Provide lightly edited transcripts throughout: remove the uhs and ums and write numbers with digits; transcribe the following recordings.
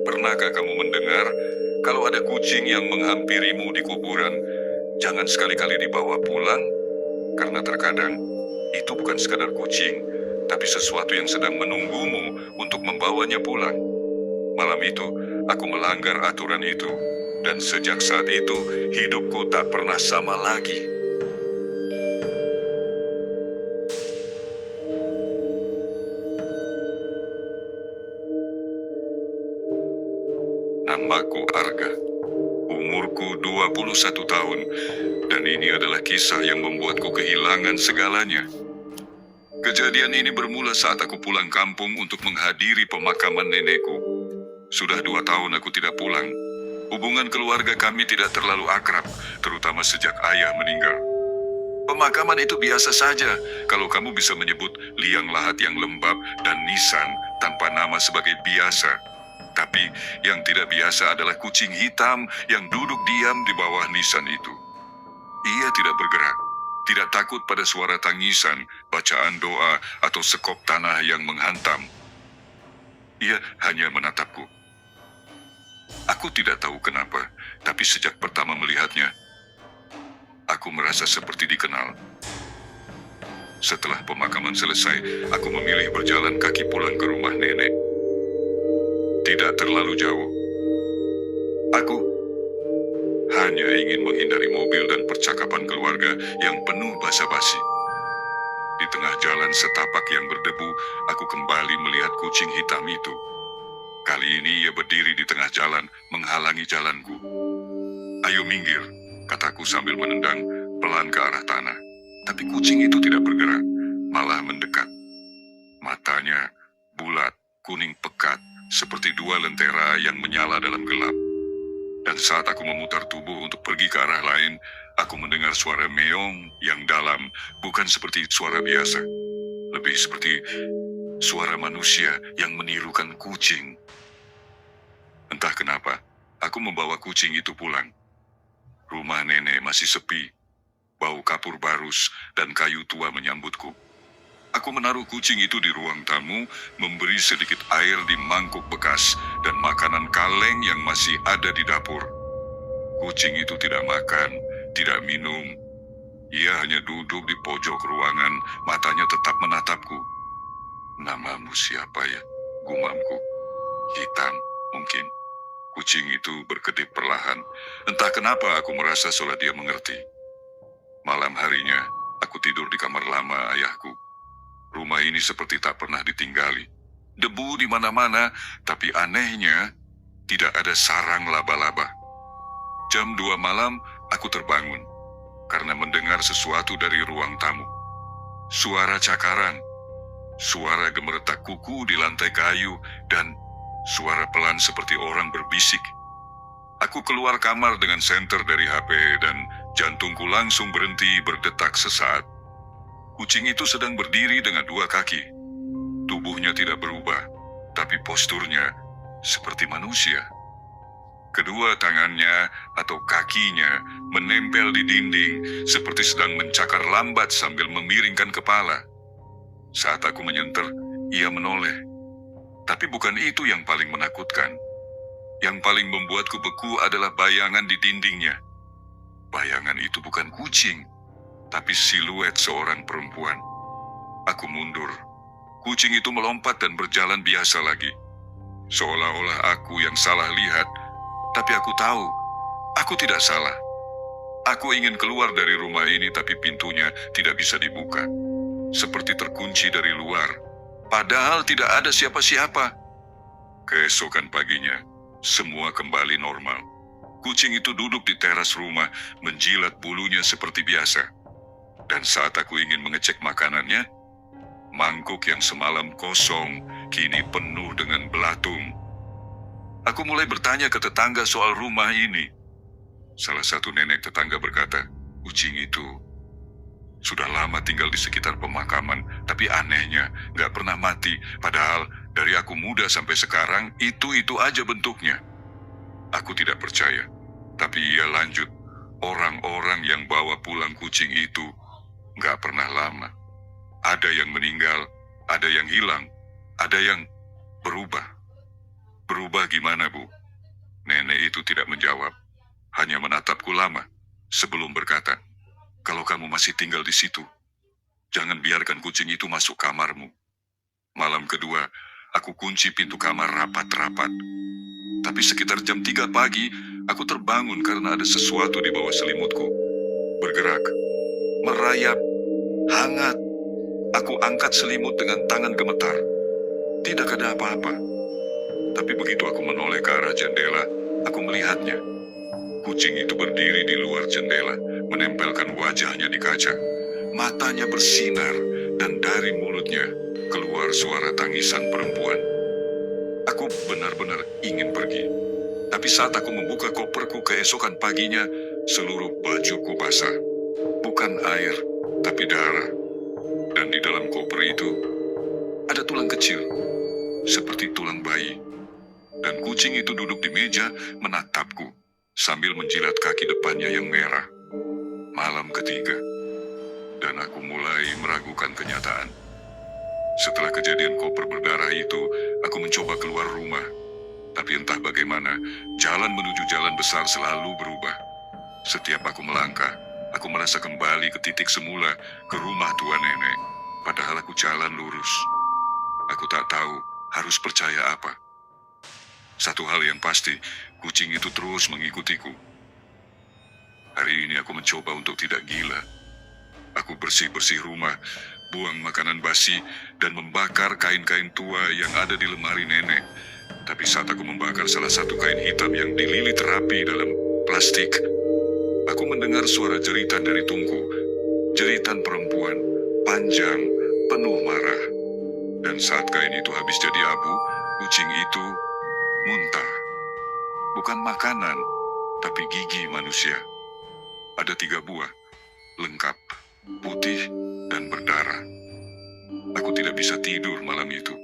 Pernahkah kamu mendengar kalau ada kucing yang menghampirimu di kuburan? Jangan sekali-kali dibawa pulang, karena terkadang itu bukan sekadar kucing, tapi sesuatu yang sedang menunggumu untuk membawanya pulang. Malam itu, aku melanggar aturan itu, dan sejak saat itu, hidupku tak pernah sama lagi. Namaku Arga. Umurku 21 tahun, dan ini adalah kisah yang membuatku kehilangan segalanya. Kejadian ini bermula saat aku pulang kampung untuk menghadiri pemakaman nenekku. Sudah 2 tahun aku tidak pulang. Hubungan keluarga kami tidak terlalu akrab, terutama sejak ayah meninggal. Pemakaman itu biasa saja kalau kamu bisa menyebut liang lahat yang lembab dan nisan tanpa nama sebagai biasa. Tapi yang tidak biasa adalah kucing hitam yang duduk diam di bawah nisan itu. Ia tidak bergerak, tidak takut pada suara tangisan, bacaan doa, atau sekop tanah yang menghantam. Ia hanya menatapku. Aku tidak tahu kenapa, tapi sejak pertama melihatnya, aku merasa seperti dikenal. Setelah pemakaman selesai, aku memilih berjalan kaki pulang ke rumah nenek. Tidak terlalu jauh. Aku hanya ingin menghindari mobil dan percakapan keluarga yang penuh basa-basi. Di tengah jalan setapak yang berdebu, aku kembali melihat kucing hitam itu. Kali ini ia berdiri di tengah jalan, menghalangi jalanku. "Ayo minggir," kataku sambil menendang pelan ke arah tanah. Tapi kucing itu tidak bergerak, malah mendekat. Matanya bulat, kuning pekat, seperti dua lentera yang menyala dalam gelap. Dan saat aku memutar tubuh untuk pergi ke arah lain, aku mendengar suara meong yang dalam, bukan seperti suara biasa. Lebih seperti suara manusia yang menirukan kucing. Entah kenapa, aku membawa kucing itu pulang. Rumah nenek masih sepi, bau kapur barus dan kayu tua menyambutku. Aku menaruh kucing itu di ruang tamu, memberi sedikit air di mangkuk bekas dan makanan kaleng yang masih ada di dapur. Kucing itu tidak makan, tidak minum. Ia hanya duduk di pojok ruangan, matanya tetap menatapku. "Namamu siapa ya?" gumamku. "Hitam, mungkin." Kucing itu berkedip perlahan. Entah kenapa aku merasa seolah dia mengerti. Malam harinya, aku tidur di kamar lama ayahku. Rumah ini seperti tak pernah ditinggali. Debu di mana-mana, tapi anehnya tidak ada sarang laba-laba. Jam 2 malam, aku terbangun karena mendengar sesuatu dari ruang tamu. Suara cakaran, suara gemeretak kuku di lantai kayu, dan suara pelan seperti orang berbisik. Aku keluar kamar dengan senter dari HP dan jantungku langsung berhenti berdetak sesaat. Kucing itu sedang berdiri dengan 2 kaki. Tubuhnya tidak berubah, tapi posturnya seperti manusia. Kedua tangannya atau kakinya menempel di dinding seperti sedang mencakar lambat sambil memiringkan kepala. Saat aku menyenter, ia menoleh. Tapi bukan itu yang paling menakutkan. Yang paling membuatku beku adalah bayangan di dindingnya. Bayangan itu bukan kucing, tapi siluet seorang perempuan. Aku mundur. Kucing itu melompat dan berjalan biasa lagi. Seolah-olah aku yang salah lihat, tapi aku tahu, aku tidak salah. Aku ingin keluar dari rumah ini, tapi pintunya tidak bisa dibuka. Seperti terkunci dari luar, padahal tidak ada siapa-siapa. Keesokan paginya, semua kembali normal. Kucing itu duduk di teras rumah, menjilat bulunya seperti biasa. Dan saat aku ingin mengecek makanannya, mangkuk yang semalam kosong kini penuh dengan belatung. Aku mulai bertanya ke tetangga soal rumah ini. Salah satu nenek tetangga berkata, kucing itu sudah lama tinggal di sekitar pemakaman, tapi anehnya gak pernah mati. Padahal dari aku muda sampai sekarang, itu aja bentuknya. Aku tidak percaya, tapi ia lanjut, orang-orang yang bawa pulang kucing itu Nggak pernah lama. Ada yang meninggal, ada yang hilang, ada yang berubah. Berubah gimana, Bu? Nenek itu tidak menjawab, hanya menatapku lama sebelum berkata, "Kalau kamu masih tinggal di situ, jangan biarkan kucing itu masuk kamarmu." Malam kedua, aku kunci pintu kamar rapat-rapat. Tapi sekitar jam 3 pagi, aku terbangun karena ada sesuatu di bawah selimutku. Bergerak, merayap, hangat. Aku angkat selimut dengan tangan gemetar. Tidak ada apa-apa. Tapi begitu aku menoleh ke arah jendela, aku melihatnya. Kucing itu berdiri di luar jendela, menempelkan wajahnya di kaca. Matanya bersinar, dan dari mulutnya keluar suara tangisan perempuan. Aku benar-benar ingin pergi. Tapi saat aku membuka koperku keesokan paginya, seluruh bajuku basah. Bukan air, tapi darah. Dan di dalam koper itu, ada tulang kecil, seperti tulang bayi. Dan kucing itu duduk di meja menatapku, sambil menjilat kaki depannya yang merah. Malam ketiga, dan aku mulai meragukan kenyataan. Setelah kejadian koper berdarah itu, aku mencoba keluar rumah. Tapi entah bagaimana, jalan menuju jalan besar selalu berubah. Setiap aku melangkah, aku merasa kembali ke titik semula, ke rumah tua nenek. Padahal aku jalan lurus. Aku tak tahu harus percaya apa. Satu hal yang pasti, kucing itu terus mengikutiku. Hari ini aku mencoba untuk tidak gila. Aku bersih-bersih rumah, buang makanan basi, dan membakar kain-kain tua yang ada di lemari nenek. Tapi saat aku membakar salah satu kain hitam yang dililit rapi dalam plastik, aku mendengar suara jeritan dari tungku. Jeritan perempuan, panjang, penuh marah. Dan saat kain itu habis jadi abu, kucing itu muntah. Bukan makanan, tapi gigi manusia. Ada 3 buah, lengkap, putih, dan berdarah. Aku tidak bisa tidur malam itu.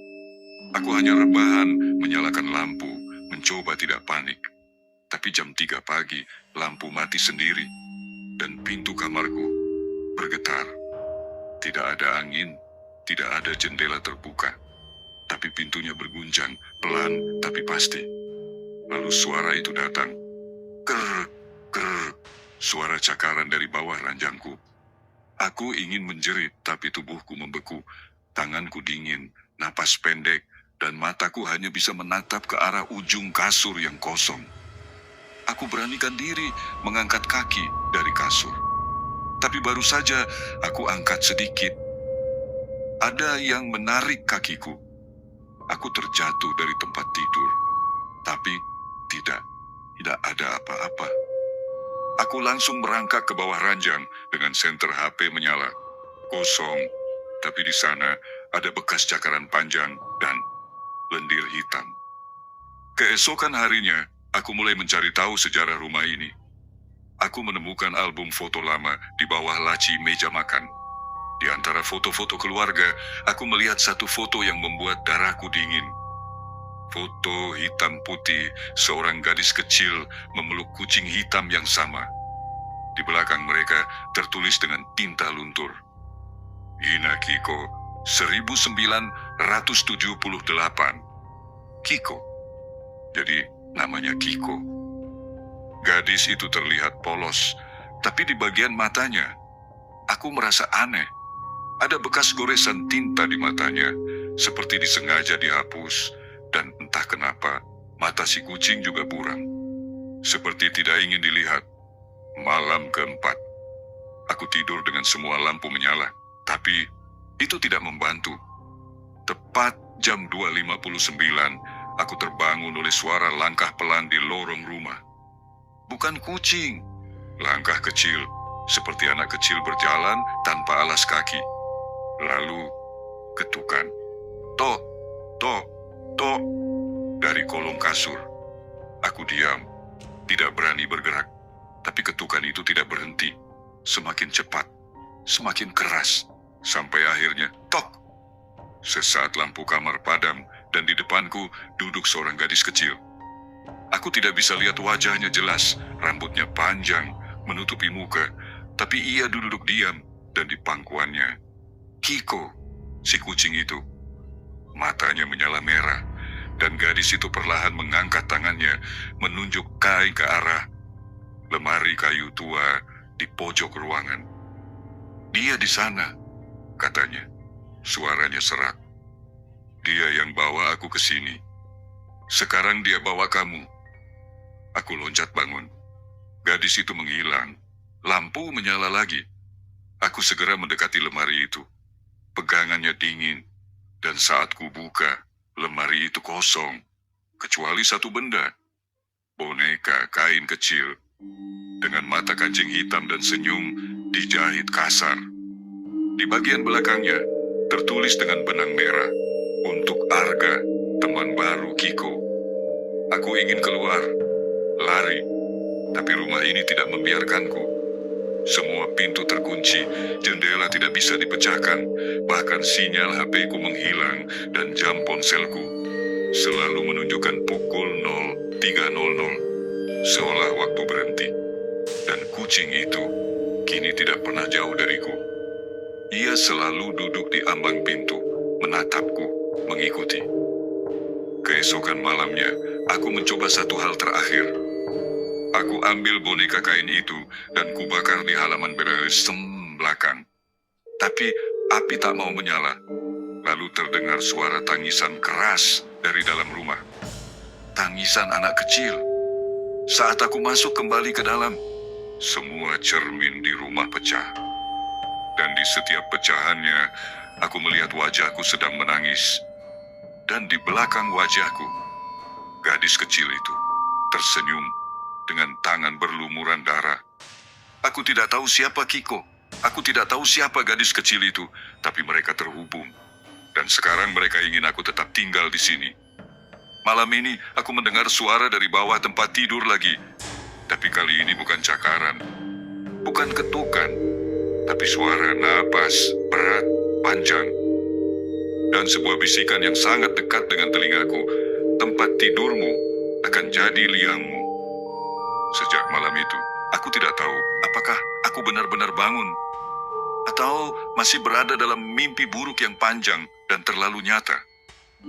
Aku hanya rebahan, menyalakan lampu, mencoba tidak panik. Tapi jam 3 pagi, lampu mati sendiri, dan pintu kamarku bergetar. Tidak ada angin, tidak ada jendela terbuka. Tapi pintunya berguncang, pelan tapi pasti. Lalu suara itu datang. Ker, ker, suara cakaran dari bawah ranjangku. Aku ingin menjerit, tapi tubuhku membeku. Tanganku dingin, napas pendek, dan mataku hanya bisa menatap ke arah ujung kasur yang kosong. Aku beranikan diri mengangkat kaki dari kasur. Tapi baru saja aku angkat sedikit, ada yang menarik kakiku. Aku terjatuh dari tempat tidur. Tapi tidak ada apa-apa. Aku langsung merangkak ke bawah ranjang dengan senter HP menyala. Kosong, tapi di sana ada bekas cakaran panjang dan lendir hitam. Keesokan harinya, aku mulai mencari tahu sejarah rumah ini. Aku menemukan album foto lama di bawah laci meja makan. Di antara foto-foto keluarga, aku melihat satu foto yang membuat darahku dingin. Foto hitam putih seorang gadis kecil memeluk kucing hitam yang sama. Di belakang mereka tertulis dengan tinta luntur, Hina Kiko 1978. Kiko. Jadi namanya Kiko. Gadis itu terlihat polos, tapi di bagian matanya, aku merasa aneh. Ada bekas goresan tinta di matanya, seperti disengaja dihapus, dan entah kenapa, mata si kucing juga buram. Seperti tidak ingin dilihat. Malam keempat, aku tidur dengan semua lampu menyala, tapi itu tidak membantu. Tepat jam 2.59, aku terbangun oleh suara langkah pelan di lorong rumah. Bukan kucing, langkah kecil, seperti anak kecil berjalan tanpa alas kaki. Lalu, ketukan. Tok, tok, tok, dari kolong kasur. Aku diam, tidak berani bergerak. Tapi ketukan itu tidak berhenti. Semakin cepat, semakin keras, sampai akhirnya, tok. Sesaat lampu kamar padam, dan di depanku duduk seorang gadis kecil. Aku tidak bisa lihat wajahnya jelas, rambutnya panjang, menutupi muka, tapi ia duduk diam, dan di pangkuannya, Kiko, si kucing itu. Matanya menyala merah, dan gadis itu perlahan mengangkat tangannya menunjuk kain ke arah lemari kayu tua di pojok ruangan. "Dia di sana," katanya. Suaranya serak. "Dia yang bawa aku ke sini. Sekarang dia bawa kamu." Aku loncat bangun. Gadis itu menghilang. Lampu menyala lagi. Aku segera mendekati lemari itu. Pegangannya dingin, dan saat ku buka, lemari itu kosong, kecuali satu benda. Boneka kain kecil, dengan mata kancing hitam dan senyum dijahit kasar. Di bagian belakangnya, tertulis dengan benang merah, "Untuk Arga, teman baru Kiko." Aku ingin keluar, lari, tapi rumah ini tidak membiarkanku. Semua pintu terkunci, jendela tidak bisa dipecahkan, bahkan sinyal HP-ku menghilang dan jam ponselku selalu menunjukkan pukul 03.00, seolah waktu berhenti. Dan kucing itu kini tidak pernah jauh dariku. Ia selalu duduk di ambang pintu, menatapku, mengikuti. Keesokan malamnya, aku mencoba satu hal terakhir. Aku ambil boneka kain itu dan kubakar di halaman beresem belakang. Tapi api tak mau menyala. Lalu terdengar suara tangisan keras dari dalam rumah. Tangisan anak kecil. Saat aku masuk kembali ke dalam, semua cermin di rumah pecah. Dan di setiap pecahannya, aku melihat wajahku sedang menangis. Dan di belakang wajahku, gadis kecil itu tersenyum dengan tangan berlumuran darah. Aku tidak tahu siapa Kiko. Aku tidak tahu siapa gadis kecil itu, tapi mereka terhubung. Dan sekarang mereka ingin aku tetap tinggal di sini. Malam ini aku mendengar suara dari bawah tempat tidur lagi. Tapi kali ini bukan cakaran, bukan ketukan, tapi suara napas berat, panjang. Dan sebuah bisikan yang sangat dekat dengan telingaku, "Tempat tidurmu akan jadi liangmu." Sejak malam itu, aku tidak tahu apakah aku benar-benar bangun atau masih berada dalam mimpi buruk yang panjang dan terlalu nyata.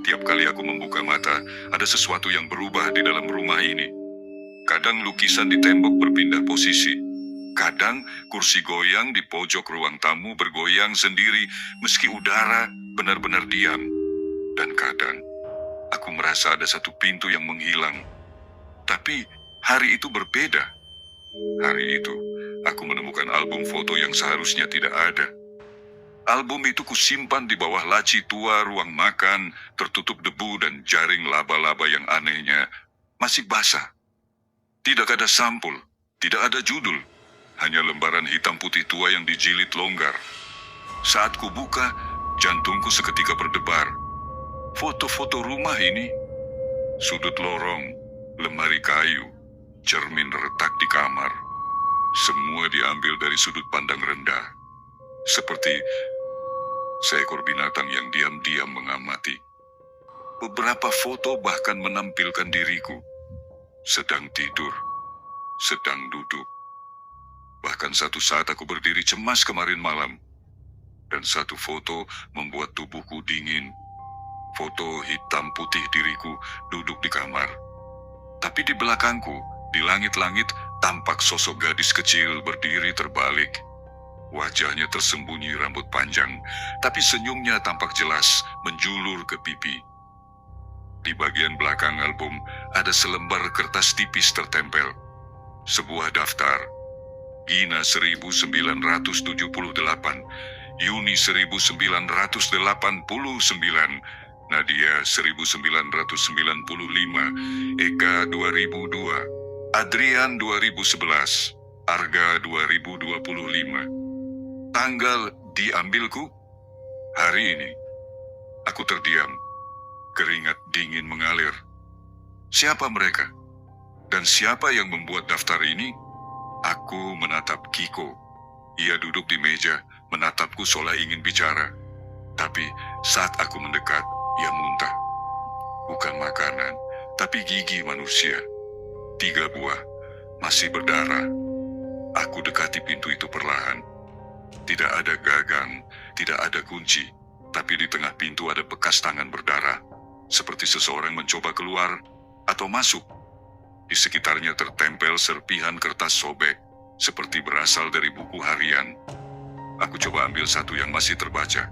Tiap kali aku membuka mata, ada sesuatu yang berubah di dalam rumah ini. Kadang lukisan di tembok berpindah posisi. Kadang kursi goyang di pojok ruang tamu bergoyang sendiri meski udara benar-benar diam. Dan kadang aku merasa ada satu pintu yang menghilang. Tapi hari itu berbeda. Hari itu, aku menemukan album foto yang seharusnya tidak ada. Album itu kusimpan di bawah laci tua ruang makan, tertutup debu dan jaring laba-laba yang anehnya masih basah. Tidak ada sampul, tidak ada judul, hanya lembaran hitam putih tua yang dijilid longgar. Saat kubuka, jantungku seketika berdebar. Foto-foto rumah ini, sudut lorong, lemari kayu, cermin retak di kamar, semua diambil dari sudut pandang rendah. Seperti seekor binatang yang diam-diam mengamati. Beberapa foto bahkan menampilkan diriku sedang tidur, sedang duduk. Bahkan satu saat aku berdiri cemas kemarin malam, dan satu foto membuat tubuhku dingin. Foto hitam putih diriku duduk di kamar. Tapi di belakangku, di langit-langit, tampak sosok gadis kecil berdiri terbalik. Wajahnya tersembunyi rambut panjang, tapi senyumnya tampak jelas menjulur ke pipi. Di bagian belakang album ada selembar kertas tipis tertempel. Sebuah daftar. Gina 1978, Yuni 1989, Nadia 1995, Eka 2002, Adrian 2011, Arga 2025. Tanggal diambilku? Hari ini. Aku terdiam. Keringat dingin mengalir. Siapa mereka? Dan siapa yang membuat daftar ini? Aku menatap Kiko. Ia duduk di meja, menatapku seolah ingin bicara. Tapi saat aku mendekat, ia muntah. Bukan makanan, tapi gigi manusia. 3 buah, masih berdarah. Aku dekati pintu itu perlahan. Tidak ada gagang, tidak ada kunci, tapi di tengah pintu ada bekas tangan berdarah, seperti seseorang mencoba keluar atau masuk. Di sekitarnya tertempel serpihan kertas sobek, seperti berasal dari buku harian. Aku coba ambil satu yang masih terbaca.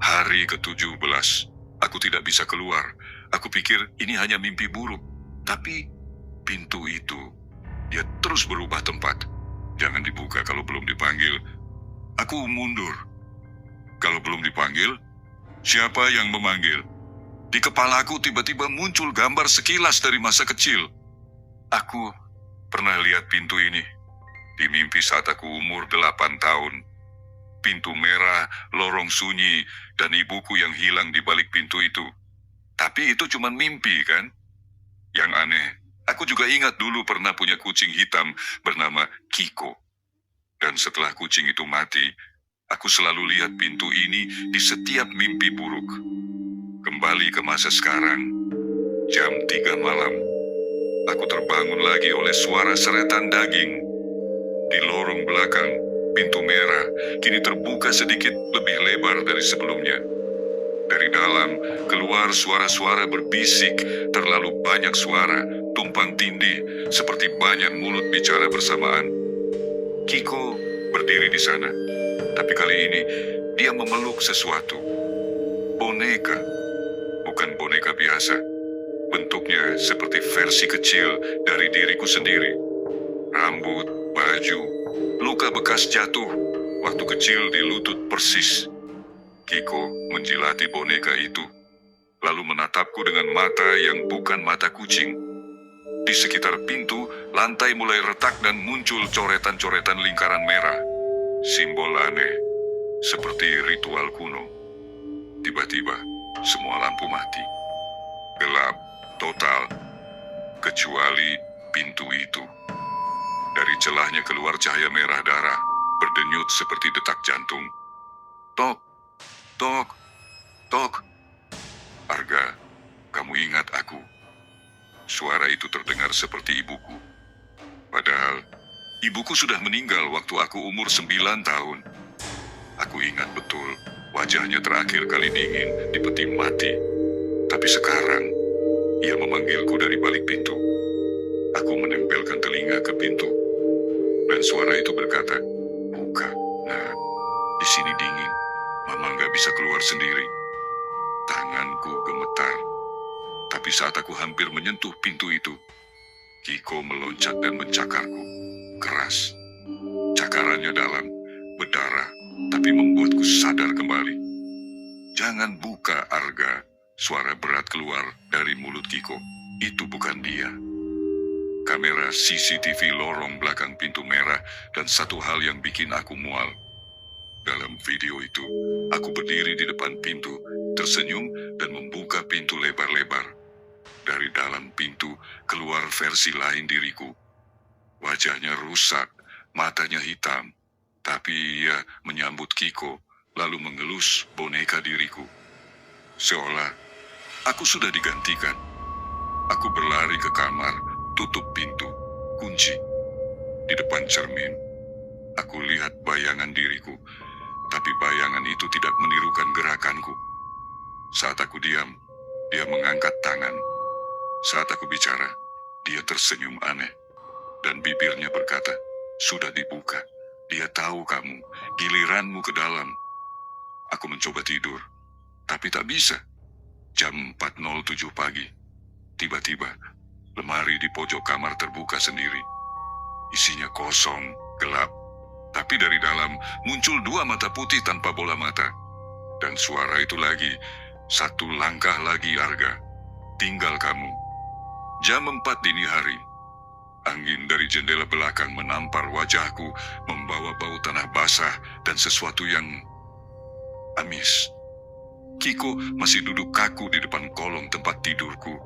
Hari ke-17, aku tidak bisa keluar. Aku pikir ini hanya mimpi buruk, tapi pintu itu, dia terus berubah tempat. Jangan dibuka kalau belum dipanggil. Aku mundur. Kalau belum dipanggil, siapa yang memanggil? Di kepalaku tiba-tiba muncul gambar sekilas dari masa kecil. Aku pernah lihat pintu ini di mimpi saat aku umur 8 tahun. Pintu merah, lorong sunyi, dan ibuku yang hilang di balik pintu itu. Tapi itu cuma mimpi, kan? Yang aneh, aku juga ingat dulu pernah punya kucing hitam bernama Kiko. Dan setelah kucing itu mati, aku selalu lihat pintu ini di setiap mimpi buruk. Kembali ke masa sekarang, jam 3 malam. Aku terbangun lagi oleh suara seretan daging. Di lorong belakang, pintu merah kini terbuka sedikit lebih lebar dari sebelumnya. Dari dalam, keluar suara-suara berbisik, terlalu banyak suara, tumpang tindih, seperti banyak mulut bicara bersamaan. Kiko berdiri di sana, tapi kali ini dia memeluk sesuatu. Boneka, bukan boneka biasa. Bentuknya seperti versi kecil dari diriku sendiri. Rambut, baju, luka bekas jatuh, waktu kecil di lutut persis. Kiko menjilati boneka itu, lalu menatapku dengan mata yang bukan mata kucing. Di sekitar pintu, lantai mulai retak dan muncul coretan-coretan lingkaran merah. Simbol aneh, seperti ritual kuno. Tiba-tiba, semua lampu mati. Gelap, total, kecuali pintu itu. Dari celahnya keluar cahaya merah darah, berdenyut seperti detak jantung. Tok, tok, tok. Arga, kamu ingat aku? Suara itu terdengar seperti ibuku. Padahal, ibuku sudah meninggal waktu aku umur 9 tahun. Aku ingat betul, wajahnya terakhir kali dingin di peti mati. Tapi sekarang, ia memanggilku dari balik pintu. Aku menempelkan telinga ke pintu. Dan suara itu berkata, "Buka, nah, di sini dingin. Mama nggak bisa keluar sendiri." Tanganku gemetar. Tapi saat aku hampir menyentuh pintu itu, Kiko meloncat dan mencakarku. Keras. Cakarannya dalam, berdarah, tapi membuatku sadar kembali. "Jangan buka, Arga." Suara berat keluar dari mulut Kiko. Itu bukan dia. Kamera CCTV lorong belakang pintu merah dan satu hal yang bikin aku mual. Dalam video itu, aku berdiri di depan pintu, tersenyum dan membuka pintu lebar-lebar. Dari dalam pintu keluar versi lain diriku. Wajahnya rusak, matanya hitam, tapi ia menyambut Kiko, lalu mengelus boneka diriku. Seolah aku sudah digantikan. Aku berlari ke kamar, tutup pintu, kunci. Di depan cermin, aku lihat bayangan diriku, tapi bayangan itu tidak menirukan gerakanku. Saat aku diam, dia mengangkat tangan. Saat aku bicara, dia tersenyum aneh. Dan bibirnya berkata, "Sudah dibuka. Dia tahu kamu, giliranmu ke dalam." Aku mencoba tidur, tapi tak bisa. Jam 4.07 pagi. Tiba-tiba, lemari di pojok kamar terbuka sendiri. Isinya kosong, gelap. Tapi dari dalam muncul 2 mata putih tanpa bola mata. Dan suara itu lagi, "Satu langkah lagi, Arga. Tinggal kamu." Jam 4 dini hari. Angin dari jendela belakang menampar wajahku, membawa bau tanah basah dan sesuatu yang amis. Kiko masih duduk kaku di depan kolong tempat tidurku.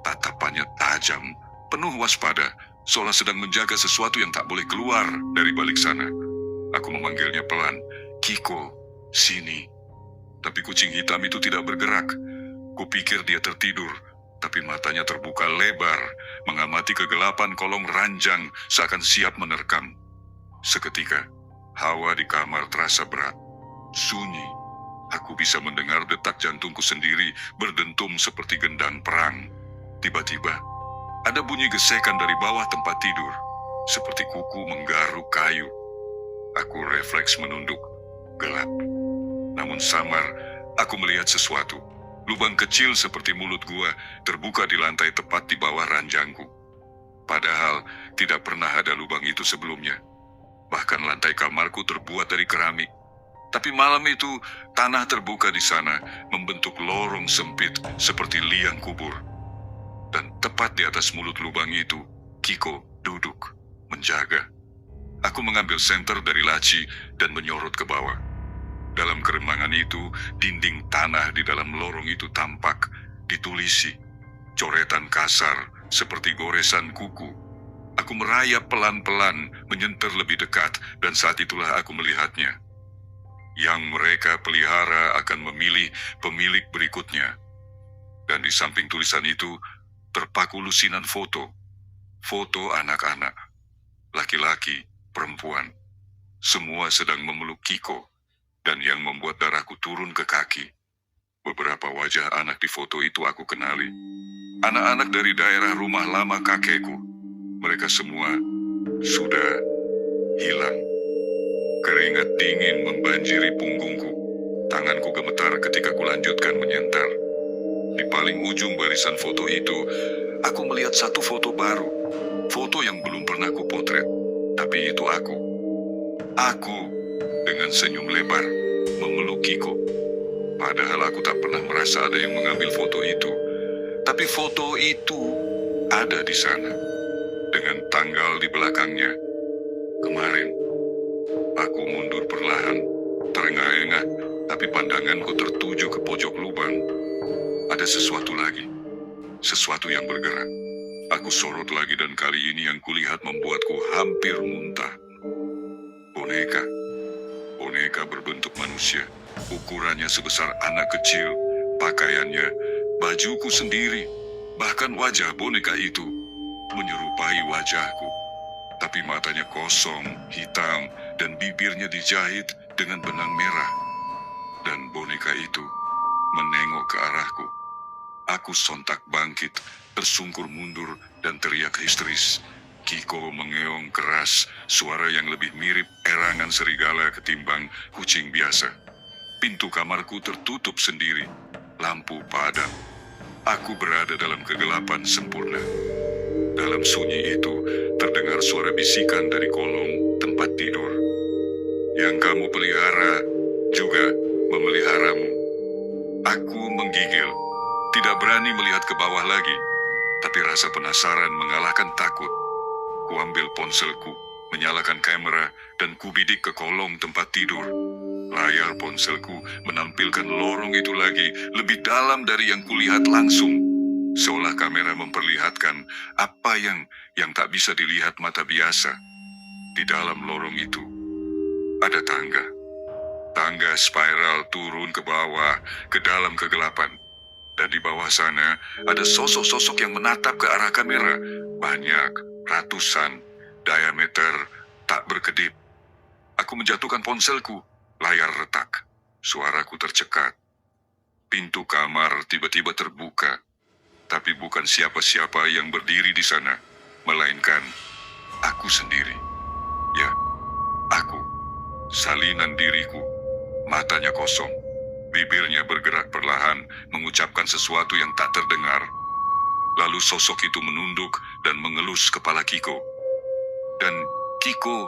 Tatapannya tajam, penuh waspada, seolah sedang menjaga sesuatu yang tak boleh keluar dari balik sana. Aku memanggilnya pelan, "Kiko, sini." Tapi kucing hitam itu tidak bergerak. Kupikir dia tertidur, tapi matanya terbuka lebar, mengamati kegelapan kolong ranjang seakan siap menerkam. Seketika, Hawa di kamar terasa berat, sunyi. Aku bisa mendengar detak jantungku sendiri berdentum seperti gendang perang. Tiba-tiba, ada bunyi gesekan dari bawah tempat tidur, seperti kuku menggaruk kayu. Aku refleks menunduk, gelap. Namun samar, aku melihat sesuatu. Lubang kecil seperti mulut gua terbuka di lantai tepat di bawah ranjangku. Padahal tidak pernah ada lubang itu sebelumnya. Bahkan lantai kamarku terbuat dari keramik. Tapi malam itu, tanah terbuka di sana membentuk lorong sempit seperti liang kubur. Dan tepat di atas mulut lubang itu, Kiko duduk, menjaga. Aku mengambil senter dari laci dan menyorot ke bawah. Dalam keremangan itu, dinding tanah di dalam lorong itu tampak, ditulisi. Coretan kasar seperti goresan kuku. Aku merayap pelan-pelan, menyenter lebih dekat, dan saat itulah aku melihatnya. Yang mereka pelihara akan memilih pemilik berikutnya. Dan di samping tulisan itu, terpaku lusinan foto. Foto anak-anak. Laki-laki, perempuan. Semua sedang memeluk Kiko. Dan yang membuat darahku turun ke kaki. Beberapa wajah anak di foto itu aku kenali. Anak-anak dari daerah rumah lama kakekku. Mereka semua sudah hilang. Keringat dingin membanjiri punggungku. Tanganku gemetar ketika kulanjutkan menyentar. Di paling ujung barisan foto itu, aku melihat satu foto baru. Foto yang belum pernah kupotret. Tapi itu aku. Aku dengan senyum lebar memeluk Kiko. Padahal aku tak pernah merasa ada yang mengambil foto itu. Tapi foto itu ada di sana. Dengan tanggal di belakangnya. Kemarin, aku mundur perlahan, terengah-engah, tapi pandanganku tertuju ke pojok lubang. Ada sesuatu lagi. Sesuatu yang bergerak. Aku sorot lagi dan kali ini yang kulihat membuatku hampir muntah. Boneka. Boneka berbentuk manusia, ukurannya sebesar anak kecil, pakaiannya, bajuku sendiri, bahkan wajah boneka itu menyerupai wajahku. Tapi matanya kosong, hitam, dan bibirnya dijahit dengan benang merah. Dan boneka itu menengok ke arahku. Aku sontak bangkit, tersungkur mundur, dan teriak histeris. Kiko mengeong keras, suara yang lebih mirip erangan serigala ketimbang kucing biasa. Pintu kamarku tertutup sendiri, lampu padam. Aku berada dalam kegelapan sempurna. Dalam sunyi itu, terdengar suara bisikan dari kolong tempat tidur. Yang kamu pelihara juga memeliharamu. Aku menggigil, tidak berani melihat ke bawah lagi, tapi rasa penasaran mengalahkan takut. Kuambil ponselku, menyalakan kamera, dan kubidik ke kolong tempat tidur. Layar ponselku menampilkan lorong itu lagi lebih dalam dari yang kulihat langsung. Seolah kamera memperlihatkan apa yang tak bisa dilihat mata biasa. Di dalam lorong itu, ada tangga. Tangga spiral turun ke bawah, ke dalam kegelapan. Dan di bawah sana, ada sosok-sosok yang menatap ke arah kamera. Banyak. Ratusan, diameter, tak berkedip. Aku menjatuhkan ponselku, layar retak. Suaraku tercekat. Pintu kamar tiba-tiba terbuka. Tapi bukan siapa-siapa yang berdiri di sana, melainkan aku sendiri. Ya, aku. Salinan diriku, matanya kosong. Bibirnya bergerak perlahan, mengucapkan sesuatu yang tak terdengar. Lalu sosok itu menunduk dan mengelus kepala Kiko. Dan Kiko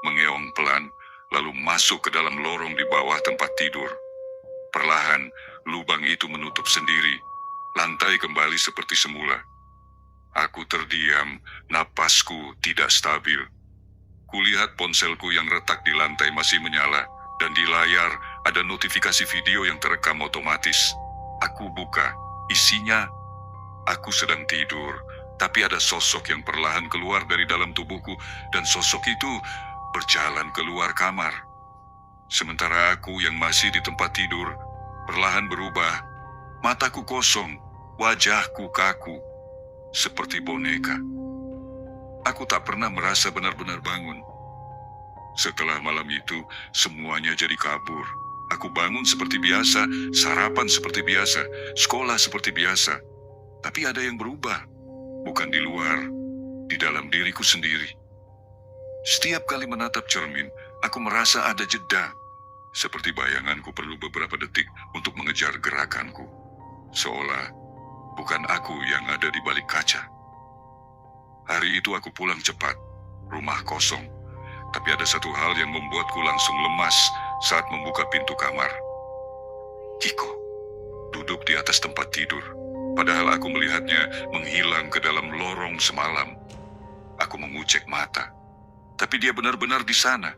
mengeong pelan, lalu masuk ke dalam lorong di bawah tempat tidur. Perlahan, lubang itu menutup sendiri. Lantai kembali seperti semula. Aku terdiam, napasku tidak stabil. Kulihat ponselku yang retak di lantai masih menyala, dan di layar ada notifikasi video yang terekam otomatis. Aku buka, isinya, aku sedang tidur, tapi ada sosok yang perlahan keluar dari dalam tubuhku, dan sosok itu berjalan keluar kamar. Sementara aku yang masih di tempat tidur, perlahan berubah. Mataku kosong, wajahku kaku, seperti boneka. Aku tak pernah merasa benar-benar bangun. Setelah malam itu, semuanya jadi kabur. Aku bangun seperti biasa, sarapan seperti biasa, sekolah seperti biasa. Tapi ada yang berubah, bukan di luar, di dalam diriku sendiri. Setiap kali menatap cermin, aku merasa ada jeda. Seperti bayanganku perlu beberapa detik untuk mengejar gerakanku. Seolah bukan aku yang ada di balik kaca. Hari itu aku pulang cepat, rumah kosong. Tapi ada satu hal yang membuatku langsung lemas saat membuka pintu kamar. Kiko duduk di atas tempat tidur, padahal aku melihatnya menghilang ke dalam lorong semalam. Aku mengucek mata, tapi dia benar-benar di sana,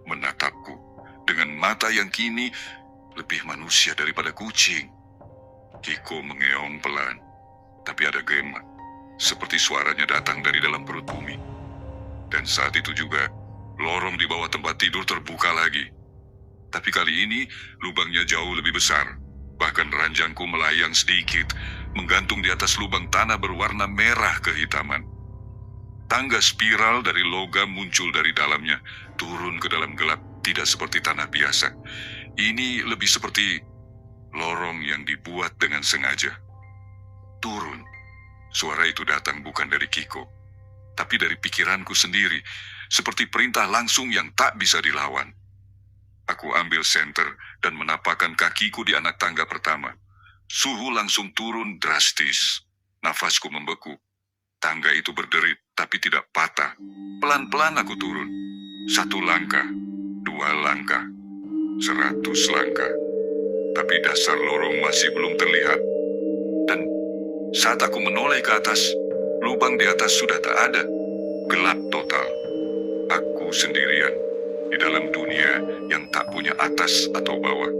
menatapku dengan mata yang kini lebih manusia daripada kucing. Kiko mengeong pelan, tapi ada gema, seperti suaranya datang dari dalam perut bumi. Dan saat itu juga, lorong di bawah tempat tidur terbuka lagi. Tapi kali ini, lubangnya jauh lebih besar. Bahkan ranjangku melayang sedikit, menggantung di atas lubang tanah berwarna merah kehitaman. Tangga spiral dari logam muncul dari dalamnya, turun ke dalam gelap, tidak seperti tanah biasa. Ini lebih seperti lorong yang dibuat dengan sengaja. Turun. Suara itu datang bukan dari Kiko, tapi dari pikiranku sendiri, seperti perintah langsung yang tak bisa dilawan. Aku ambil senter dan menapakkan kakiku di anak tangga pertama. Suhu langsung turun drastis. Nafasku membeku. Tangga itu berderit, tapi tidak patah. Pelan-pelan aku turun. 1 langkah, 2 langkah, 100 langkah. Tapi dasar lorong masih belum terlihat. Dan saat aku menoleh ke atas, lubang di atas sudah tak ada. Gelap total. Aku sendirian di dalam dunia yang tak punya atas atau bawah.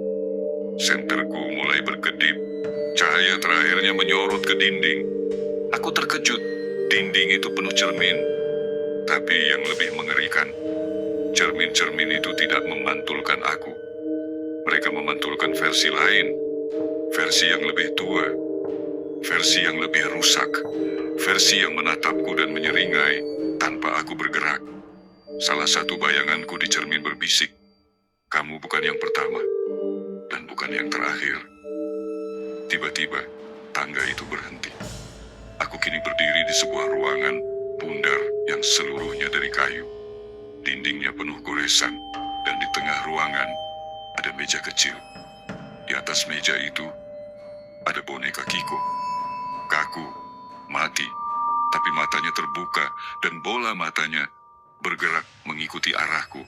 Senterku mulai berkedip. Cahaya terakhirnya menyorot ke dinding. Aku terkejut. Dinding itu penuh cermin. Tapi yang lebih mengerikan, cermin-cermin itu tidak memantulkan aku. Mereka memantulkan versi lain. Versi yang lebih tua. Versi yang lebih rusak. Versi yang menatapku dan menyeringai tanpa aku bergerak. Salah satu bayanganku di cermin berbisik, "Kamu bukan yang pertama, dan bukan yang terakhir." Tiba-tiba, tangga itu berhenti. Aku kini berdiri di sebuah ruangan bundar yang seluruhnya dari kayu. Dindingnya penuh goresan, dan di tengah ruangan ada meja kecil. Di atas meja itu ada boneka Kiko. Kaku, mati, tapi matanya terbuka dan bola matanya bergerak mengikuti arahku.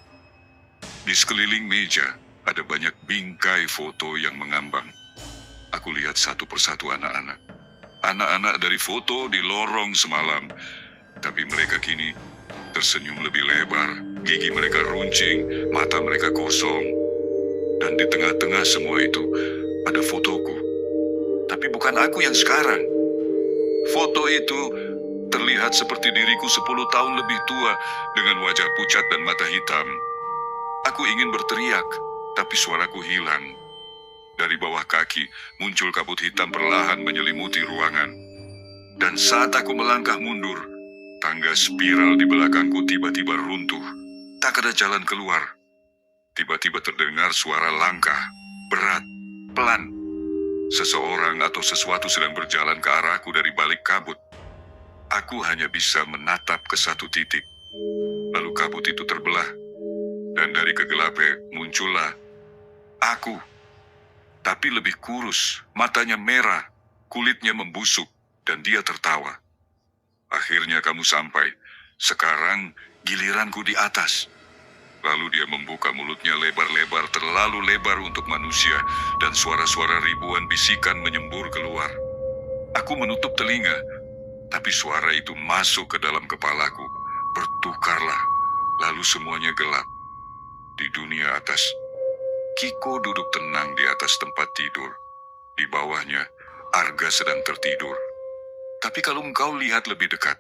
Di sekeliling meja ada banyak bingkai foto yang mengambang. Aku lihat satu persatu anak-anak. Anak-anak dari foto di lorong semalam. Tapi mereka kini tersenyum lebih lebar. Gigi mereka runcing, mata mereka kosong. Dan di tengah-tengah semua itu ada fotoku. Tapi bukan aku yang sekarang. Foto itu terlihat seperti diriku 10 tahun lebih tua dengan wajah pucat dan mata hitam. Aku ingin berteriak, tapi suaraku hilang. Dari bawah kaki muncul kabut hitam perlahan menyelimuti ruangan. Dan saat aku melangkah mundur, tangga spiral di belakangku tiba-tiba runtuh. Tak ada jalan keluar. Tiba-tiba terdengar suara langkah, berat, pelan. Seseorang atau sesuatu sedang berjalan ke arahku dari balik kabut. Aku hanya bisa menatap ke satu titik. Lalu kabut itu terbelah. Dan dari kegelapan muncullah aku. Tapi lebih kurus, matanya merah, kulitnya membusuk, dan dia tertawa. Akhirnya kamu sampai. Sekarang giliranku di atas. Lalu dia membuka mulutnya lebar-lebar, terlalu lebar untuk manusia, dan suara-suara ribuan bisikan menyembur keluar. Aku menutup telinga, tapi suara itu masuk ke dalam kepalaku. Bertukarlah, lalu semuanya gelap. Di dunia atas, Kiko duduk tenang di atas tempat tidur. Di bawahnya, Arga sedang tertidur. Tapi kalau engkau lihat lebih dekat,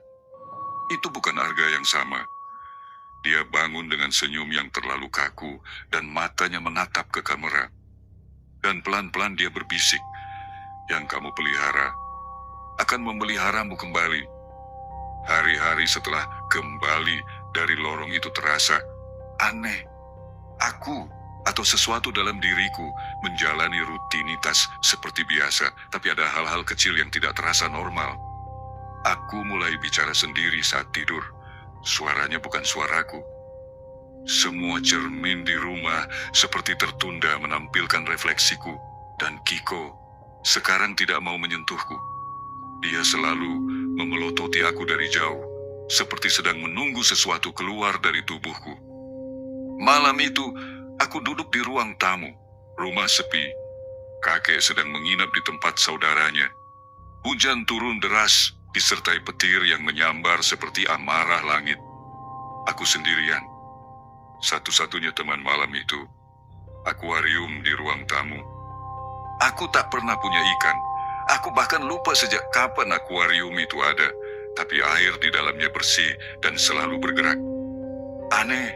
itu bukan Arga yang sama. Dia bangun dengan senyum yang terlalu kaku dan matanya menatap ke kamera. Dan pelan-pelan dia berbisik, "Yang kamu pelihara akan memeliharamu kembali." Hari-hari setelah kembali dari lorong itu terasa, Aneh, aku atau sesuatu dalam diriku menjalani rutinitas seperti biasa, tapi ada hal-hal kecil yang tidak terasa normal. Aku mulai bicara sendiri saat tidur. Suaranya bukan suaraku. Semua cermin di rumah seperti tertunda menampilkan refleksiku, dan Kiko sekarang tidak mau menyentuhku. Dia selalu memelototi aku dari jauh, seperti sedang menunggu sesuatu keluar dari tubuhku. Malam itu, aku duduk di ruang tamu. Rumah sepi. Kakek sedang menginap di tempat saudaranya. Hujan turun deras, disertai petir yang menyambar seperti amarah langit. Aku sendirian. Satu-satunya teman malam itu, akuarium di ruang tamu. Aku tak pernah punya ikan. Aku bahkan lupa sejak kapan akuarium itu ada. Tapi air di dalamnya bersih dan selalu bergerak. Aneh.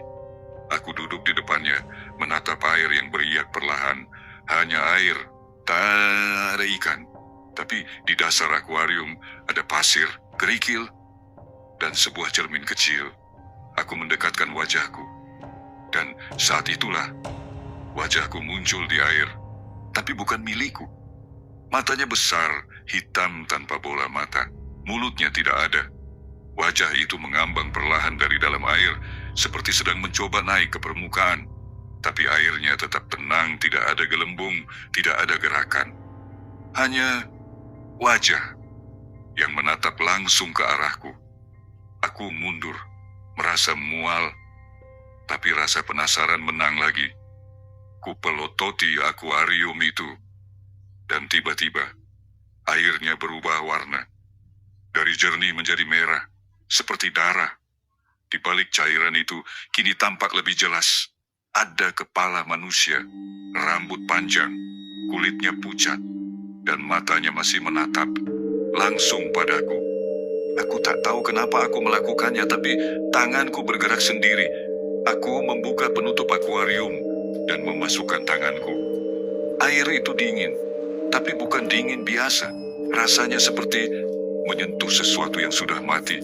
Aku duduk di depannya, menatap air yang beriak perlahan. Hanya air, tak ada ikan. Tapi di dasar akuarium ada pasir, kerikil, dan sebuah cermin kecil. Aku mendekatkan wajahku. Dan saat itulah, wajahku muncul di air. Tapi bukan milikku. Matanya besar, hitam tanpa bola mata. Mulutnya tidak ada. Wajah itu mengambang perlahan dari dalam air, seperti sedang mencoba naik ke permukaan. Tapi airnya tetap tenang, tidak ada gelembung, tidak ada gerakan. Hanya wajah yang menatap langsung ke arahku. Aku mundur, merasa mual, tapi rasa penasaran menang lagi. Kupelototi akuarium itu, dan tiba-tiba airnya berubah warna. Dari jernih menjadi merah, seperti darah. Di balik cairan itu kini tampak lebih jelas. Ada kepala manusia, rambut panjang, kulitnya pucat, dan matanya masih menatap langsung padaku. Aku tak tahu kenapa aku melakukannya, tapi tanganku bergerak sendiri. Aku membuka penutup akuarium dan memasukkan tanganku. Air itu dingin, tapi bukan dingin biasa. Rasanya seperti menyentuh sesuatu yang sudah mati.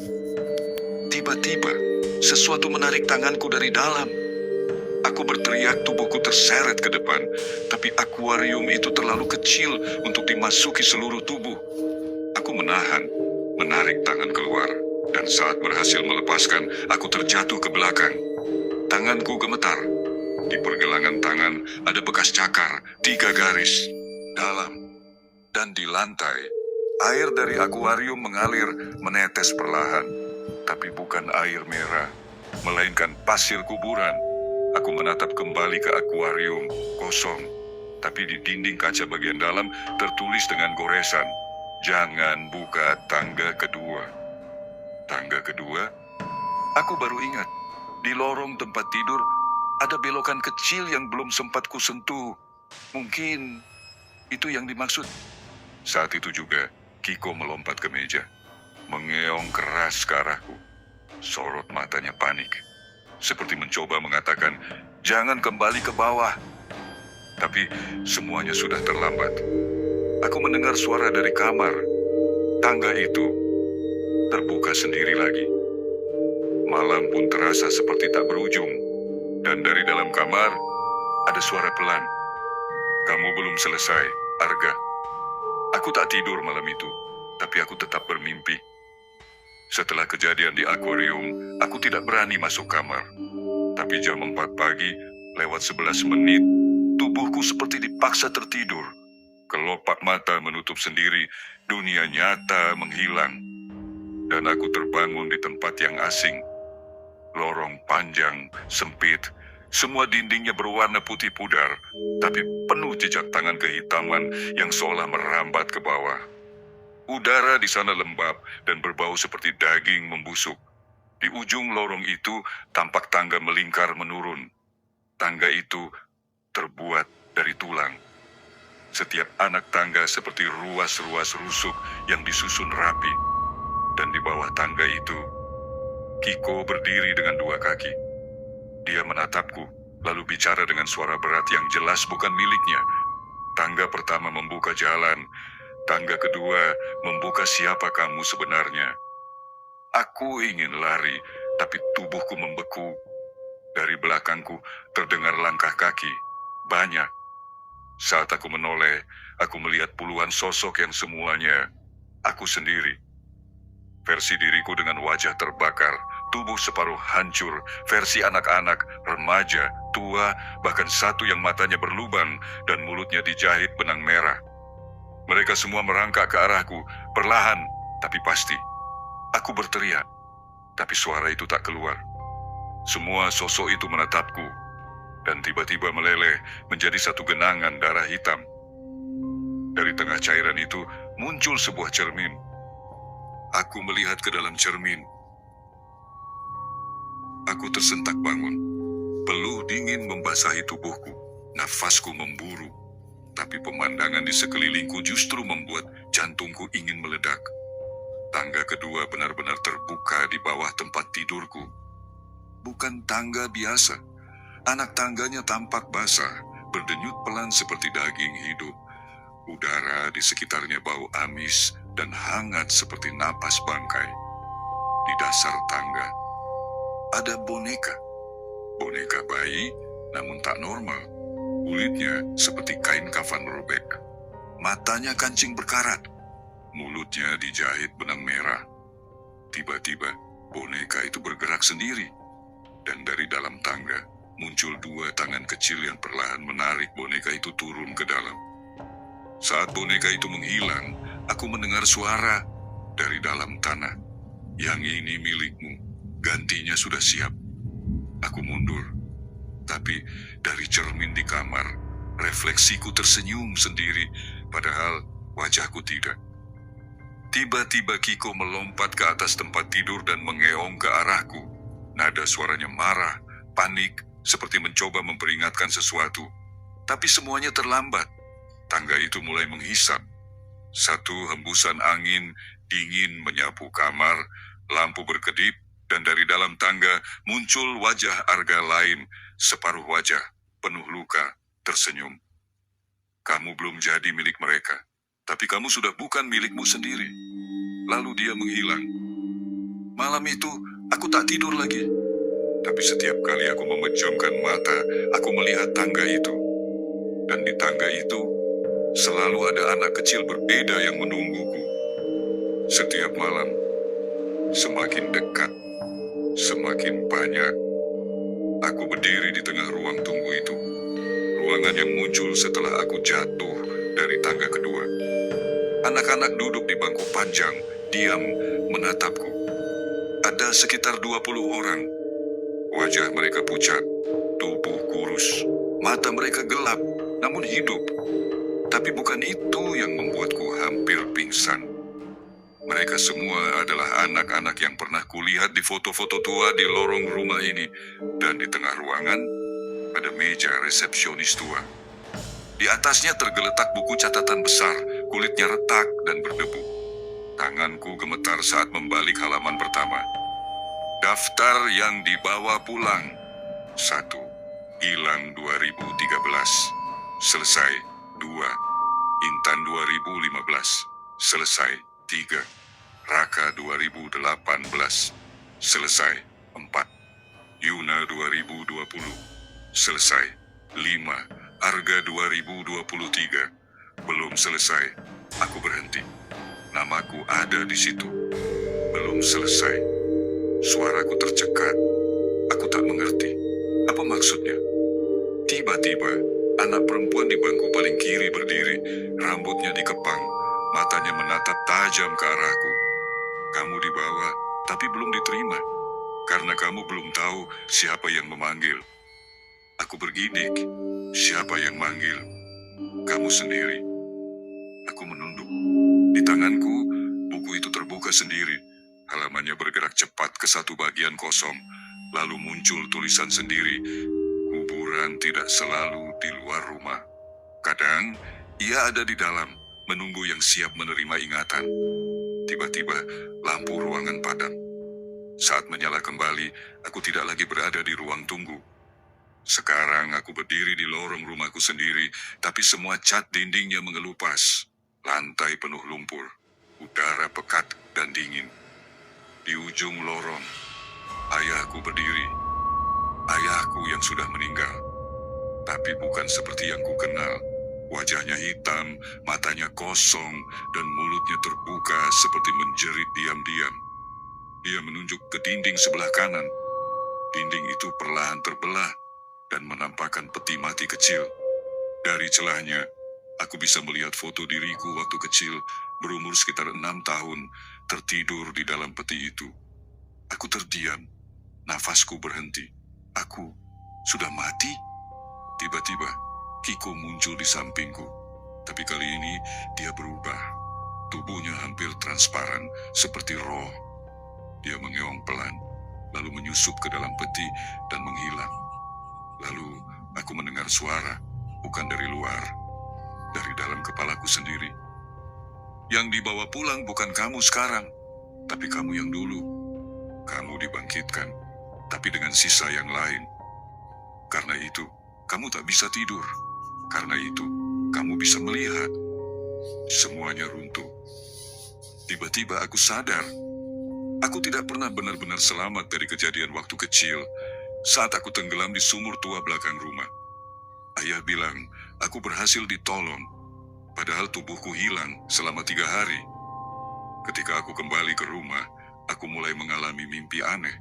Tiba-tiba, sesuatu menarik tanganku dari dalam. Aku berteriak, tubuhku terseret ke depan, tapi akuarium itu terlalu kecil untuk dimasuki seluruh tubuh. Aku menarik tangan keluar, dan saat berhasil melepaskan, aku terjatuh ke belakang. Tanganku gemetar. Di pergelangan tangan ada bekas cakar, 3 garis, dalam. Dan di lantai, air dari akuarium mengalir, menetes perlahan. Tapi bukan air merah, melainkan pasir kuburan. Aku menatap kembali ke akuarium, kosong. Tapi di dinding kaca bagian dalam tertulis dengan goresan, "Jangan buka tangga kedua." Tangga kedua? Aku baru ingat, di lorong tempat tidur ada belokan kecil yang belum sempat kusentuh. Mungkin itu yang dimaksud. Saat itu juga, Kiko melompat ke meja, mengeong keras ke arahku. Sorot matanya panik, seperti mencoba mengatakan, "Jangan kembali ke bawah." Tapi semuanya sudah terlambat. Aku mendengar suara dari kamar. Tangga itu terbuka sendiri lagi. Malam pun terasa seperti tak berujung. Dan dari dalam kamar, ada suara pelan. "Kamu belum selesai, Arga." Aku tak tidur malam itu, tapi aku tetap bermimpi. Setelah kejadian di akuarium, aku tidak berani masuk kamar. Tapi jam 4 pagi, lewat 11 menit, tubuhku seperti dipaksa tertidur. Kelopak mata menutup sendiri, dunia nyata menghilang. Dan aku terbangun di tempat yang asing. Lorong panjang, sempit, semua dindingnya berwarna putih pudar, tapi penuh jejak tangan kehitaman yang seolah merambat ke bawah. Udara di sana lembab dan berbau seperti daging membusuk. Di ujung lorong itu tampak tangga melingkar menurun. Tangga itu terbuat dari tulang. Setiap anak tangga seperti ruas-ruas rusuk yang disusun rapi. Dan di bawah tangga itu, Kiko berdiri dengan 2 kaki. Dia menatapku, lalu bicara dengan suara berat yang jelas bukan miliknya. Tangga pertama membuka jalan. Tangga kedua membuka siapa kamu sebenarnya. Aku ingin lari, tapi tubuhku membeku. Dari belakangku terdengar langkah kaki. Banyak. Saat aku menoleh, aku melihat puluhan sosok yang semuanya aku sendiri. Versi diriku dengan wajah terbakar, tubuh separuh hancur, versi anak-anak, remaja, tua, bahkan satu yang matanya berlubang dan mulutnya dijahit benang merah. Mereka semua merangkak ke arahku, perlahan tapi pasti. Aku berteriak, tapi suara itu tak keluar. Semua sosok itu menatapku, dan tiba-tiba meleleh menjadi satu genangan darah hitam. Dari tengah cairan itu muncul sebuah cermin. Aku melihat ke dalam cermin. Aku tersentak bangun. Peluh dingin membasahi tubuhku. Nafasku memburu. Tapi pemandangan di sekelilingku justru membuat jantungku ingin meledak. Tangga kedua benar-benar terbuka di bawah tempat tidurku. Bukan tangga biasa. Anak tangganya tampak basah, berdenyut pelan seperti daging hidup. Udara di sekitarnya bau amis dan hangat seperti napas bangkai. Di dasar tangga ada boneka. Boneka bayi, namun tak normal. Kulitnya seperti kain kafan robek. Matanya kancing berkarat. Mulutnya dijahit benang merah. Tiba-tiba, boneka itu bergerak sendiri. Dan dari dalam tangga, muncul dua tangan kecil yang perlahan menarik boneka itu turun ke dalam. Saat boneka itu menghilang, aku mendengar suara dari dalam tanah. Yang ini milikmu, gantinya sudah siap. Aku mundur, tapi dari cermin di kamar, refleksiku tersenyum sendiri, padahal wajahku tidak. Tiba-tiba Kiko melompat ke atas tempat tidur dan mengeong ke arahku. Nada suaranya marah, panik, seperti mencoba memperingatkan sesuatu. Tapi semuanya terlambat. Tangga itu mulai menghisap. Satu hembusan angin dingin menyapu kamar, lampu berkedip, dan dari dalam tangga muncul wajah Arga lain, separuh wajah, penuh luka, tersenyum. Kamu belum jadi milik mereka, tapi kamu sudah bukan milikmu sendiri. Lalu dia menghilang. Malam itu, aku tak tidur lagi. Tapi setiap kali aku memejamkan mata, aku melihat tangga itu. Dan di tangga itu, selalu ada anak kecil berbeda yang menungguku. Setiap malam, semakin dekat, semakin banyak. Aku berdiri di tengah ruang tunggu itu. Ruangan yang muncul setelah aku jatuh dari tangga kedua. Anak-anak duduk di bangku panjang, diam, menatapku. Ada sekitar 20 orang. Wajah mereka pucat, tubuh kurus, mata mereka gelap, namun hidup. Tapi bukan itu yang membuatku hampir pingsan. Mereka semua adalah anak-anak yang pernah kulihat di foto-foto tua di lorong rumah ini. Dan di tengah ruangan, ada meja resepsionis tua. Di atasnya tergeletak buku catatan besar, kulitnya retak dan berdebu. Tanganku gemetar saat membalik halaman pertama. Daftar yang dibawa pulang. 1. Gilang 2013. Selesai. 2. Intan 2015. Selesai. 3. Raka 2018. Selesai. 4. Yuna 2020. Selesai. 5. Arga 2023. Belum selesai. Aku berhenti. Namaku ada di situ. Belum selesai. Suaraku tercekat. Aku tak mengerti. Apa maksudnya? Tiba-tiba, anak perempuan di bangku paling kiri berdiri, rambutnya dikepang, matanya menatap tajam ke arahku. Kamu dibawa, tapi belum diterima, karena kamu belum tahu siapa yang memanggil. Aku bergidik. Siapa yang manggil? Kamu sendiri. Aku menunduk. Di tanganku, buku itu terbuka sendiri. Halamannya bergerak cepat ke satu bagian kosong, lalu muncul tulisan sendiri. Kuburan tidak selalu di luar rumah. Kadang, ia ada di dalam, menunggu yang siap menerima ingatan. Tiba-tiba, lampu ruangan padam. Saat menyala kembali, aku tidak lagi berada di ruang tunggu. Sekarang aku berdiri di lorong rumahku sendiri, tapi semua cat dindingnya mengelupas. Lantai penuh lumpur, udara pekat dan dingin. Di ujung lorong, ayahku berdiri. Ayahku yang sudah meninggal, tapi bukan seperti yang ku kenal. Wajahnya hitam, matanya kosong, dan mulutnya terbuka seperti menjerit diam-diam. Dia menunjuk ke dinding sebelah kanan. Dinding itu perlahan terbelah dan menampakkan peti mati kecil. Dari celahnya, aku bisa melihat foto diriku waktu kecil, berumur sekitar 6 tahun, tertidur di dalam peti itu. Aku terdiam, nafasku berhenti. Aku sudah mati? Tiba-tiba, Kiko muncul di sampingku. Tapi kali ini, dia berubah. Tubuhnya hampir transparan, seperti roh. Dia mengeong pelan, lalu menyusup ke dalam peti dan menghilang. Lalu, aku mendengar suara, bukan dari luar, dari dalam kepalaku sendiri. Yang dibawa pulang bukan kamu sekarang, tapi kamu yang dulu. Kamu dibangkitkan, tapi dengan sisa yang lain. Karena itu, kamu tak bisa tidur. Karena itu, kamu bisa melihat. Semuanya runtuh. Tiba-tiba aku sadar. Aku tidak pernah benar-benar selamat dari kejadian waktu kecil saat aku tenggelam di sumur tua belakang rumah. Ayah bilang, aku berhasil ditolong, padahal tubuhku hilang selama 3 hari. Ketika aku kembali ke rumah, aku mulai mengalami mimpi aneh,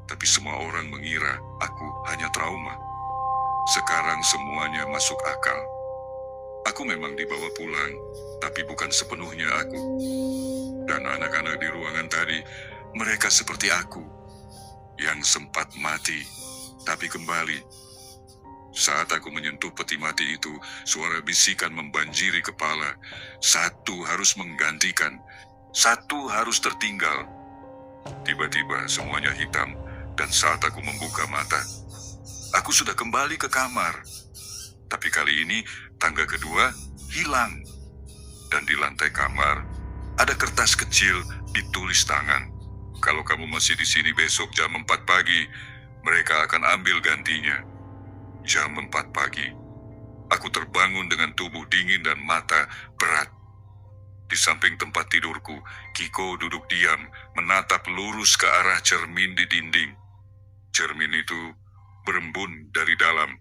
tapi semua orang mengira aku hanya trauma. Sekarang semuanya masuk akal. Aku memang dibawa pulang, tapi bukan sepenuhnya aku. Dan anak-anak di ruangan tadi, mereka seperti aku, yang sempat mati, tapi kembali. Saat aku menyentuh peti mati itu, suara bisikan membanjiri kepala. Satu harus menggantikan, satu harus tertinggal. Tiba-tiba semuanya hitam, dan saat aku membuka mata, aku sudah kembali ke kamar. Tapi kali ini, tangga kedua hilang. Dan di lantai kamar, ada kertas kecil ditulis tangan. Kalau kamu masih di sini besok jam 4 pagi, mereka akan ambil gantinya. Jam 4 pagi, aku terbangun dengan tubuh dingin dan mata berat. Di samping tempat tidurku, Kiko duduk diam, menatap lurus ke arah cermin di dinding. Cermin itu berembun dari dalam.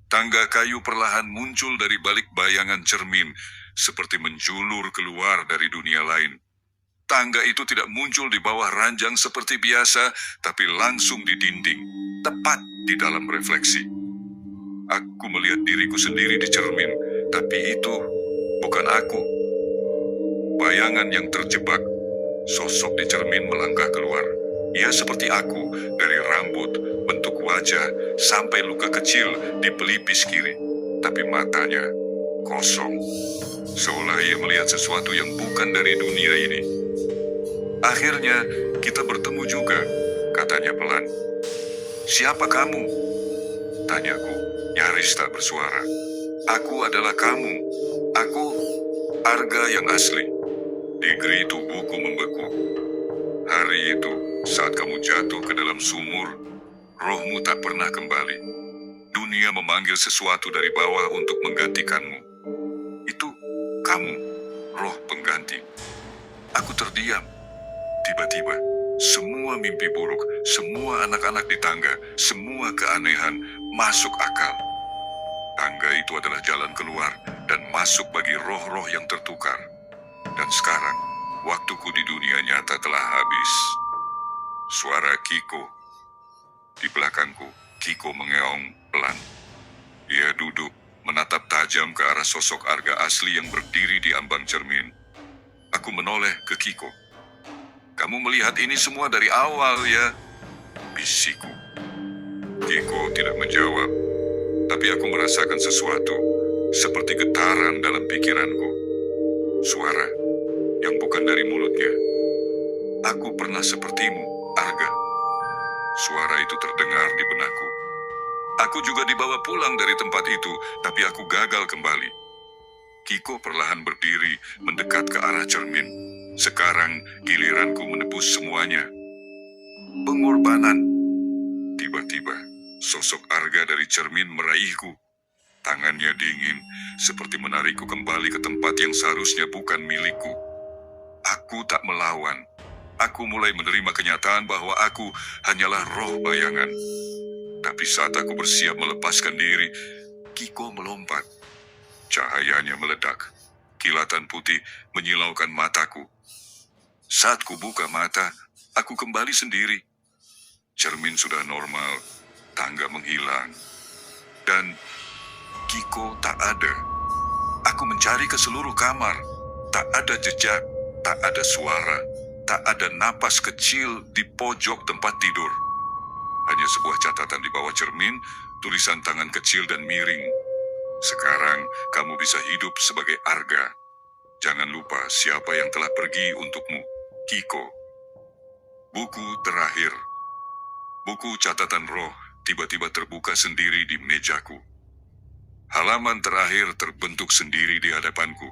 Tangga kayu perlahan muncul dari balik bayangan cermin, seperti menjulur keluar dari dunia lain. Tangga itu tidak muncul di bawah ranjang seperti biasa, tapi langsung di dinding, tepat di dalam refleksi. Aku melihat diriku sendiri di cermin, tapi itu bukan aku. Bayangan yang terjebak, sosok di cermin melangkah keluar. Ia seperti aku, dari rambut, bentuk wajah, sampai luka kecil di pelipis kiri. Tapi matanya kosong, seolah ia melihat sesuatu yang bukan dari dunia ini. Akhirnya, kita bertemu juga, katanya pelan. Siapa kamu? Tanyaku, nyaris tak bersuara. Aku adalah kamu. Aku, Arga yang asli. Digeri tubuhku membeku. Hari itu, saat kamu jatuh ke dalam sumur, rohmu tak pernah kembali. Dunia memanggil sesuatu dari bawah untuk menggantikanmu. Itu kamu, roh pengganti. Aku terdiam. Tiba-tiba, semua mimpi buruk, semua anak-anak di tangga, semua keanehan masuk akal. Tangga itu adalah jalan keluar dan masuk bagi roh-roh yang tertukar. Dan sekarang, waktuku di dunia nyata telah habis. Suara Kiko. Di belakangku, Kiko mengeong pelan. Dia duduk, menatap tajam ke arah sosok Arga asli yang berdiri di ambang cermin. Aku menoleh ke Kiko. Kamu melihat ini semua dari awal ya? Bisikku. Kiko tidak menjawab, tapi aku merasakan sesuatu, seperti getaran dalam pikiranku. Suara yang bukan dari mulutnya. Aku pernah sepertimu, Arga. Suara itu terdengar di benakku. Aku juga dibawa pulang dari tempat itu, tapi aku gagal kembali. Kiko perlahan berdiri, mendekat ke arah cermin. Sekarang giliranku menebus semuanya. Pengorbanan. Tiba-tiba, sosok Arga dari cermin meraihku. Tangannya dingin, seperti menarikku kembali ke tempat yang seharusnya bukan milikku. Aku tak melawan. Aku mulai menerima kenyataan bahwa aku hanyalah roh bayangan. Tapi saat aku bersiap melepaskan diri, Kiko melompat. Cahayanya meledak. Kilatan putih menyilaukan mataku. Saat kubuka mata, aku kembali sendiri. Cermin sudah normal, tangga menghilang, dan Kiko tak ada. Aku mencari ke seluruh kamar. Tak ada jejak, tak ada suara, tak ada napas kecil di pojok tempat tidur. Hanya sebuah catatan di bawah cermin, tulisan tangan kecil dan miring. Sekarang kamu bisa hidup sebagai Arga. Jangan lupa siapa yang telah pergi untukmu, Kiko. Buku terakhir. Buku catatan roh tiba-tiba terbuka sendiri di mejaku. Halaman terakhir terbentuk sendiri di hadapanku.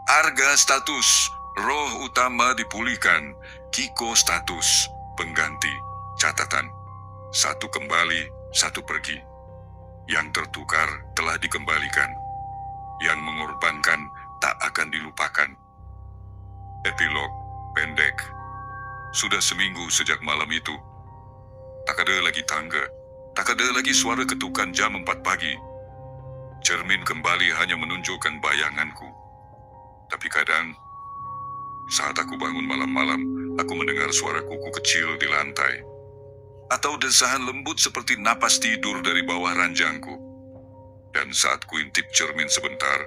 Arga status, roh utama dipulihkan. Kiko status, pengganti, catatan. Satu kembali, satu pergi. Yang tertukar telah dikembalikan. Yang mengorbankan tak akan dilupakan. Epilog pendek. Sudah seminggu sejak malam itu. Tak ada lagi tangga. Tak ada lagi suara ketukan jam 4 pagi. Cermin kembali hanya menunjukkan bayanganku. Tapi kadang, saat aku bangun malam-malam, aku mendengar suara kuku kecil di lantai. Atau desahan lembut seperti napas tidur dari bawah ranjangku. Dan saat kuintip cermin sebentar,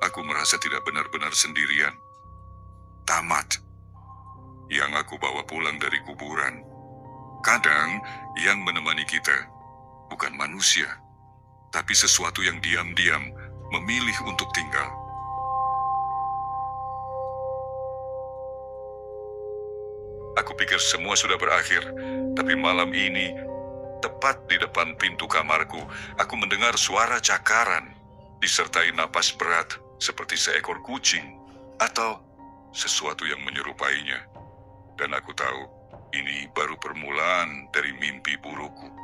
aku merasa tidak benar-benar sendirian. Tamat. Yang aku bawa pulang dari kuburan. Kadang, yang menemani kita bukan manusia, tapi sesuatu yang diam-diam memilih untuk tinggal. Aku pikir semua sudah berakhir, tapi malam ini, tepat di depan pintu kamarku, aku mendengar suara cakaran, disertai napas berat seperti seekor kucing, atau sesuatu yang menyerupainya. Dan aku tahu, ini baru permulaan dari mimpi burukku.